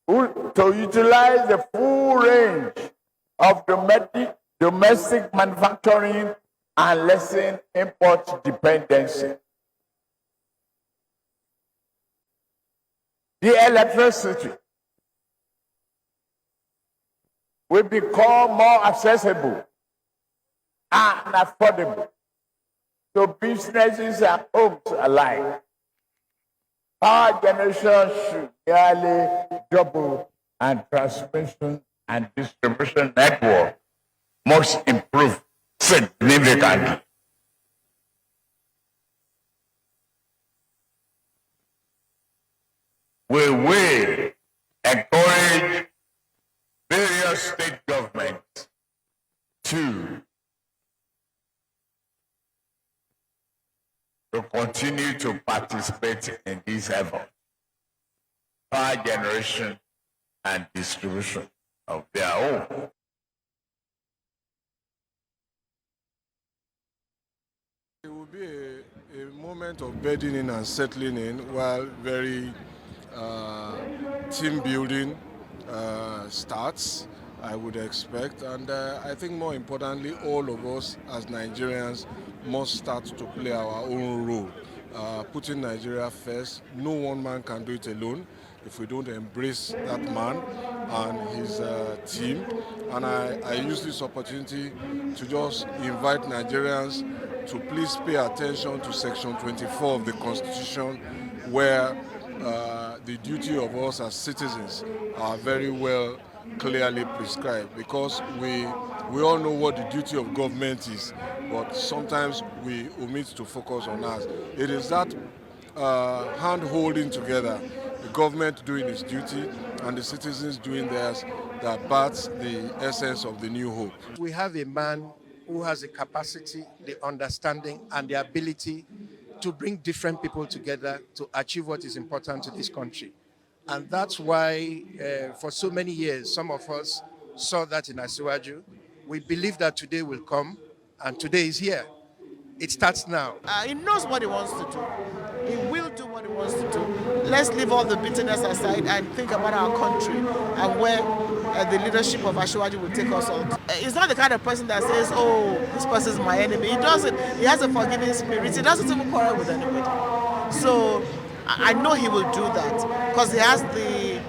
to utilize the full range of domestic manufacturing and lessen import dependency. The electricity will become more accessible and affordable to businesses and homes alike. Power generation should nearly double, and transmission and distribution network must improve significantly. We will encourage various state governments to continue to participate in this effort, power generation and distribution of their own. It will be a moment of bedding and settling in, while very team building starts, I would expect. And I think more importantly, all of us as Nigerians must start to play our own role. Putting Nigeria first. No one man can do it alone if we don't embrace that man and his team. And I use this opportunity to just invite Nigerians to please pay attention to Section 24 of the Constitution, where the duty of us as citizens are very well clearly prescribed, because we all know what the duty of government is, but sometimes we omit to focus on us. It is that hand holding together, the government doing its duty and the citizens doing theirs, that births the essence of the new hope. We have a man who has the capacity, the understanding, and the ability to bring different people together to achieve what is important to this country. And that's why, for so many years, some of us saw that in Asiwaju. We believe that today will come, and today is here. It starts now. He knows what he wants to do. He will do what he wants to do. Let's leave all the bitterness aside and think about our country and where the leadership of Asiwaju will take us on. He's not the kind of person that says, oh, this person is my enemy. He doesn't. He has a forgiving spirit. He doesn't even quarrel with anybody. So I know he will do that because he has the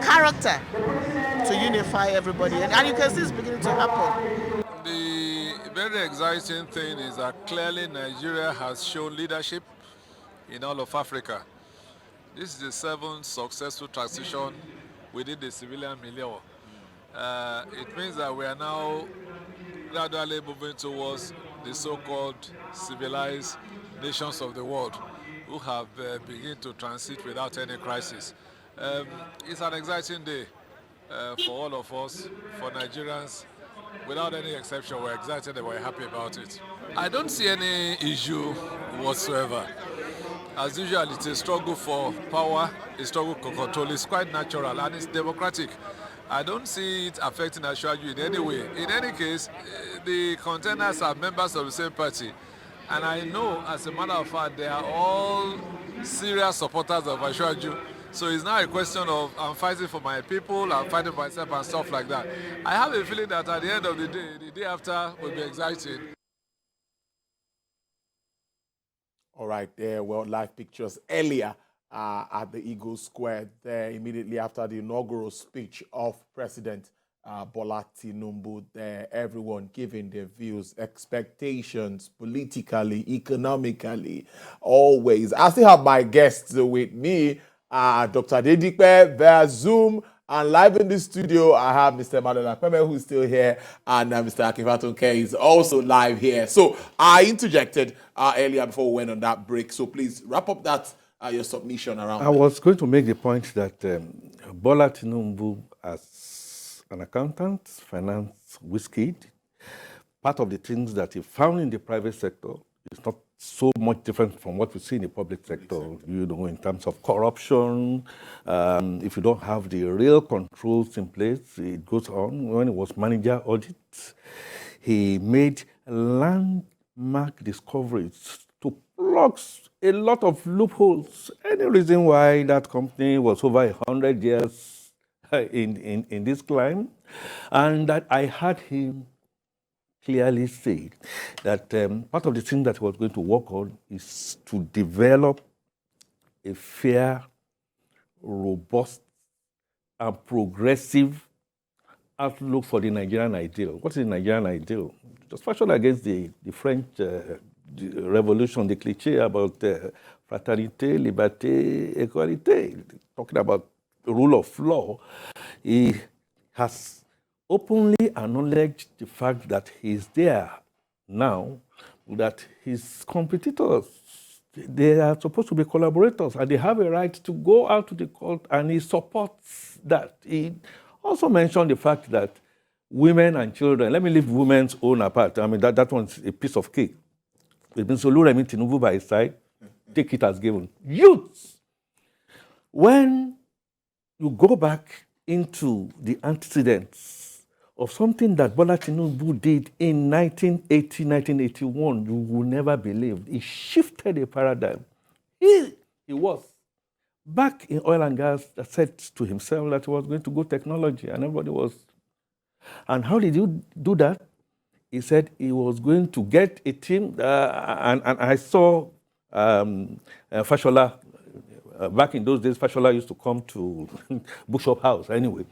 character to unify everybody. And you can see it's beginning to happen. The very exciting thing is that clearly Nigeria has shown leadership in all of Africa. This is the 7th successful transition within the civilian milieu. It means that we are now gradually moving towards the so-called civilized nations of the world who have begun to transit without any crisis. It's an exciting day for all of us, for Nigerians. Without any exception, we're excited and we're happy about it. I don't see any issue whatsoever. As usual, it's a struggle for power, a struggle for control. It's quite natural and it's democratic. I don't see it affecting Asiwaju in any way. In any case, the contenders are members of the same party. And I know, as a matter of fact, they are all serious supporters of Asiwaju. So it's now a question of I'm fighting for my people, I'm fighting for myself and stuff like that. I have a feeling that at the end of the day after will be exciting. All right, there were live pictures earlier at the Eagle Square there immediately after the inaugural speech of President Bola Tinubu there. Everyone giving their views, expectations, politically, economically, always. I still have my guests with me, Dr. Dedipe via Zoom, and live in the studio, I have Mr. Emmanuel Akpeme, who's still here, and Mr. Akivatunke is also live here. So I interjected earlier before we went on that break. So please wrap up that your submission around. I was going to make the point that Bola Tinubu, as an accountant, finance whiz-kid, part of the things that he found in the private sector is not so much different from what we see in the public sector, you know, in terms of corruption. If you don't have the real controls in place, it goes on. When he was manager audit, he made landmark discoveries to plug a lot of loopholes. Any reason why that company was over 100 years in this climb, and that I had him clearly said that part of the thing that he was going to work on is to develop a fair, robust, and progressive outlook for the Nigerian ideal. What is the Nigerian ideal? Just fashion against the French the revolution, the cliché about fraternité, liberté, equalité, talking about the rule of law. He has openly acknowledged the fact that he's there now, that his competitors, they are supposed to be collaborators and they have a right to go out to the court, and he supports that. He also mentioned the fact that women and children, let me leave women's own apart. I mean, that one's a piece of cake. With Oluremi Tinubu by his side, take it as given. Youths, when you go back into the antecedents of something that Bola Tinubu did in 1980, 1981, you will never believe. He shifted a paradigm. He was back in oil and gas, that said to himself that he was going to go technology, and everybody was. And how did you do that? He said he was going to get a team, and I saw Fashola. Back in those days, Fashola used to come to Bookshop House anyway.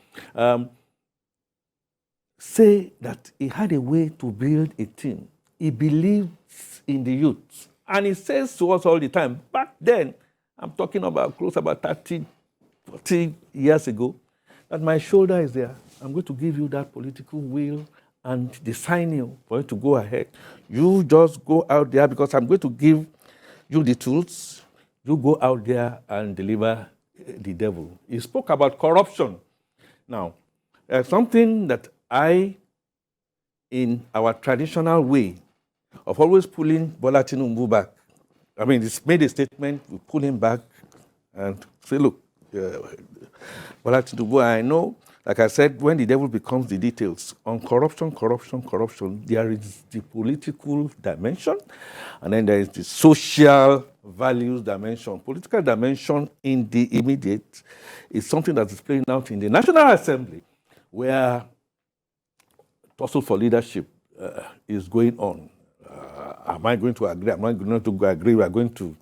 Say that he had a way to build a team. He believes in the youth. And he says to us all the time, back then, I'm talking about about 30, 40 years ago, that my shoulder is there. I'm going to give you that political will and the sign for you to go ahead. You just go out there because I'm going to give you the tools. You go out there and deliver the devil. He spoke about corruption. Now, something that in our traditional way of always pulling Bola Tinubu back, I mean, he's made a statement, we pull him back and say, look, Bola Tinubu, I know, like I said, when the devil becomes the details, on corruption, there is the political dimension, and then there is the social values dimension. Political dimension in the immediate is something that is playing out in the National Assembly, where tussle for leadership is going on. Am I going to agree? Am I going to agree? We are going to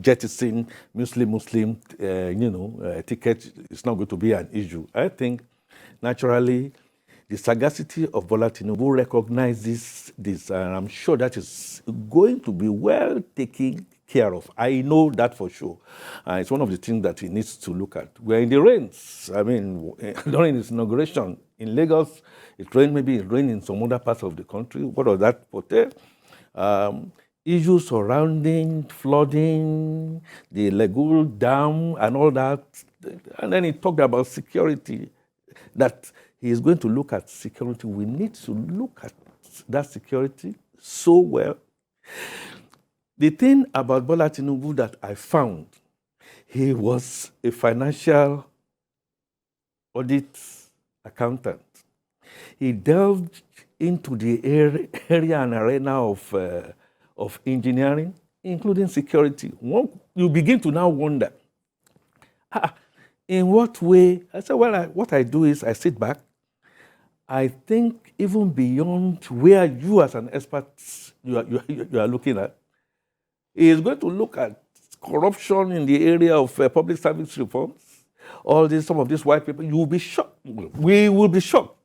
jettison Muslim, ticket. It's not going to be an issue. I think, naturally, the sagacity of Bola Tinubu recognizes this, and I'm sure that is going to be well taken care of. I know that for sure. It's one of the things that he needs to look at. We're in the rains. I mean, during his inauguration in Lagos, it rained, maybe it rained in some other parts of the country. What does that portray? Issues surrounding flooding, the Legul Dam and all that. And then he talked about security, that he is going to look at security. We need to look at that security so well. The thing about Bola Tinubu that I found, he was a financial audit accountant. He delved into the area and arena of engineering, including security. You begin to now wonder, in what way? I said, well, what I do is I sit back. I think even beyond where you as an expert you are looking at, he is going to look at corruption in the area of public service reforms. Some of these white people, you will be shocked. We will be shocked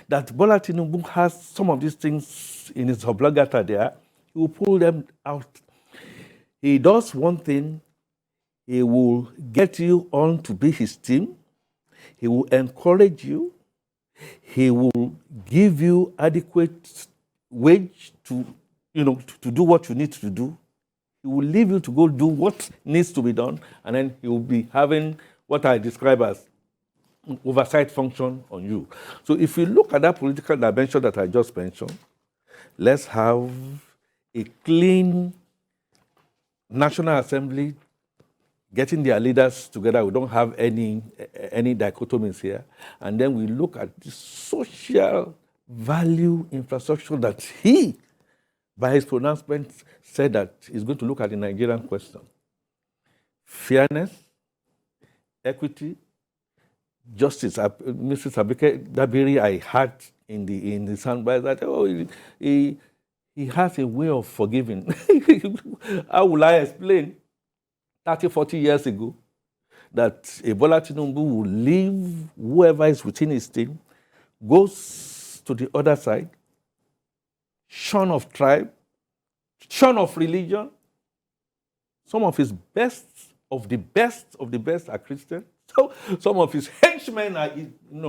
that Bola Tinubu has some of these things in his oblongata there. He will pull them out. He does one thing. He will get you on to be his team. He will encourage you. He will give you adequate wage to do what you need to do. He will leave you to go do what needs to be done, and then he will be having what I describe as oversight function on you. So if you look at that political dimension that I just mentioned, let's have a clean National Assembly getting their leaders together. We don't have any dichotomies here. And then we look at the social value infrastructure that he, by his pronouncement, said that he's going to look at the Nigerian question. Fairness, equity, justice. Mrs. Abike Dabiri, I had in the soundbite that he has a way of forgiving. How will I explain 30, 40 years ago that Bola Tinubu will leave whoever is within his team, goes to the other side, shun of tribe, shun of religion. Some of his best of the best are Christian. So some of his henchmen are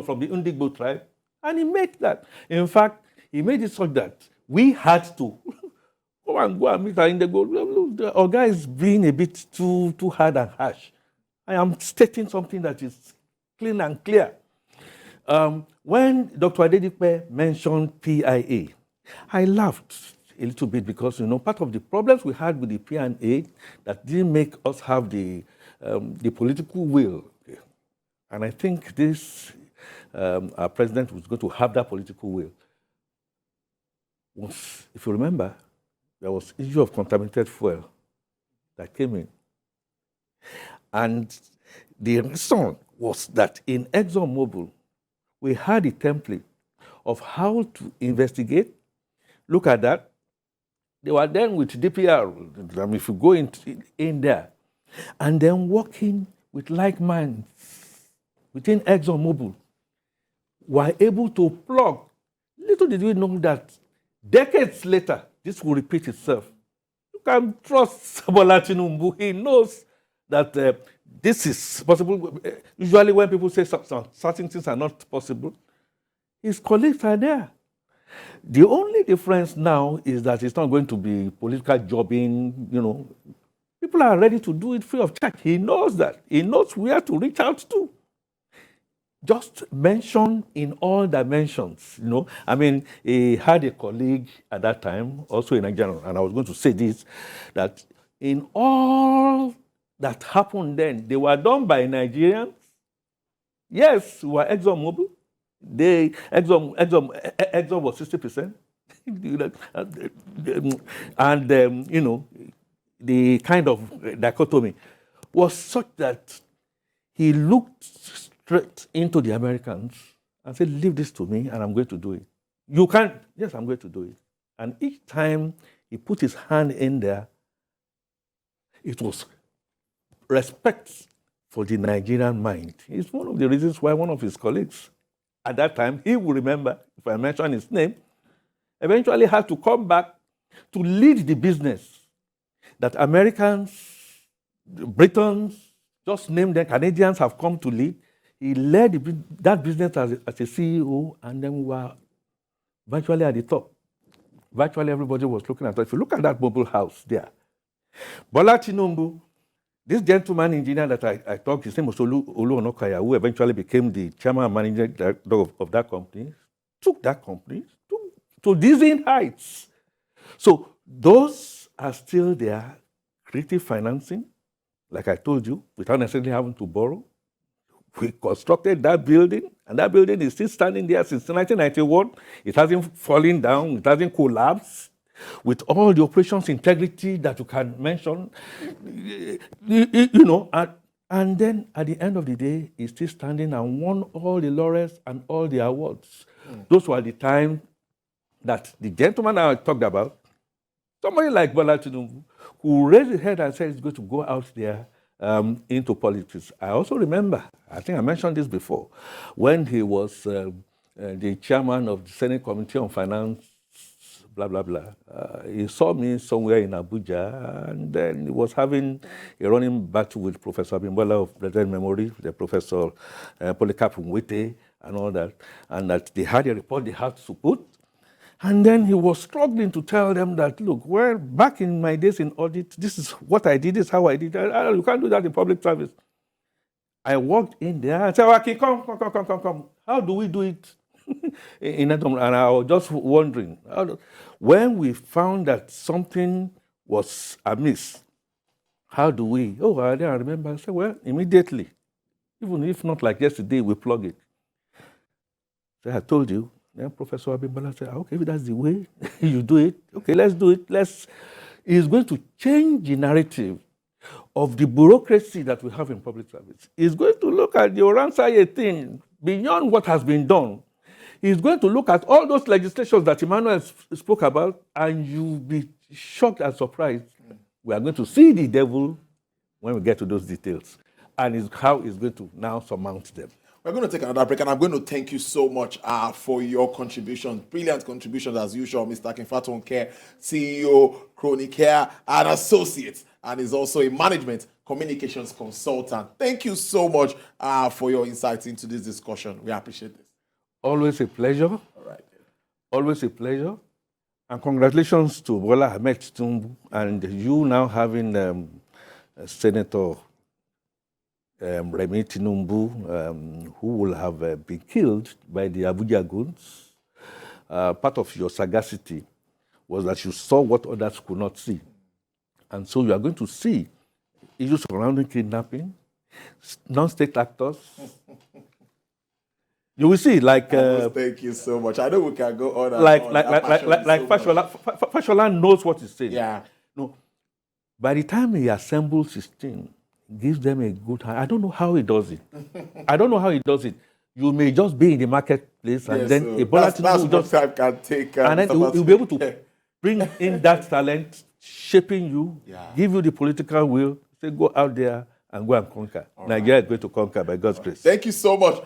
from the Undigbo tribe. And he made that. In fact, he made it so that we had to go and meet her in the go. The Oga is being a bit too hard and harsh. I am stating something that is clean and clear. When Dr. Adedipe mentioned PIA, I laughed a little bit because part of the problems we had with the PIA that didn't make us have the political will. And I think this our president was going to have that political will. Once, if you remember, there was issue of contaminated fuel that came in. And the reason was that in ExxonMobil, we had a template of how to investigate. Look at that. They were then with DPR, I mean, if you go in there, and then working with like minds within ExxonMobil, were able to plug. Little did we know that decades later, this will repeat itself. You can trust Bola Tinubu. He knows that this is possible. Usually when people say certain things are not possible, his colleagues are there. The only difference now is that it's not going to be political jobbing, People are ready to do it free of charge. He knows that. He knows where to reach out to. Just mention in all dimensions, I mean, he had a colleague at that time, also in Nigeria, and I was going to say this, that in all that happened then, they were done by Nigerians. Yes, we were ExxonMobil. Exxon was 60%. And, the kind of dichotomy was such that he looked straight into the Americans and said, leave this to me and I'm going to do it. You can't, yes, I'm going to do it. And each time he put his hand in there, it was respect for the Nigerian mind. It's one of the reasons why one of his colleagues at that time, he will remember, if I mention his name, eventually had to come back to lead the business that Americans, Britons, just name them, Canadians have come to lead. He led that business as a CEO, and then we were virtually at the top. Virtually everybody was looking at us. If you look at that mobile house there, Bola Tinubu, this gentleman engineer that I talked, his name was Olu Onokaya, who eventually became the chairman and managing director of that company, took that company to dizzying heights. So those are still there, creative financing, like I told you, without necessarily having to borrow. We constructed that building, and that building is still standing there since 1991. It hasn't fallen down, it hasn't collapsed. With all the operations integrity that you can mention, and then at the end of the day, it's still standing and won all the laurels and all the awards. Those were the times that the gentleman I talked about, somebody like Bola Tinubu, who raised his head and said he's going to go out there into politics. I also remember, I think I mentioned this before, when he was the chairman of the Senate Committee on Finance, blah, blah, blah. He saw me somewhere in Abuja, and then he was having a running battle with Professor Abimbola of Blessed Memory, the Professor Polycarp Nwite, and all that, and that they had a report they had to put. And then he was struggling to tell them that, look, well, back in my days in audit, this is what I did, this is how I did it. You can't do that in public service. I walked in there and said, okay, come. How do we do it? And I was just wondering, when we found that something was amiss, how do we? I remember. I said, well, immediately, even if not like yesterday, we plug it. So I told you. Then Professor Abimbola said, okay, if that's the way you do it, okay, let's do it. It's going to change the narrative of the bureaucracy that we have in public service. It's going to look at the Oransaye thing beyond what has been done. He's going to look at all those legislations that Emmanuel spoke about, and you'll be shocked and surprised. We are going to see the devil when we get to those details, and it's how he's going to now surmount them. We're going to take another break, and I'm going to thank you so much for your contributions. Brilliant contributions as usual, Mr. Akinfatu Onke, CEO, Chronicare, and Associates, and is also a management communications consultant. Thank you so much for your insights into this discussion. We appreciate this. Always a pleasure. All right. Always a pleasure. And congratulations to Bola Ahmed Tinubu and you now having Senator Remi Tinubu, who will have been killed by the Abuja goons. Part of your sagacity was that you saw what others could not see. And so you are going to see issues surrounding kidnapping, non-state actors. You will see, thank you so much. I know we can go on and on. Fashola knows what he's saying. Yeah. No, by the time he assembles his team, gives them a good hand. I don't know how he does it. I don't know how he does it. You may just be in the marketplace and then a Bola Tinubu that's what time can take. and then he'll be able to bring in that talent, shaping you, give you the political will, say go out there and go and conquer. Nigeria is going to conquer by God's grace. Thank you so much.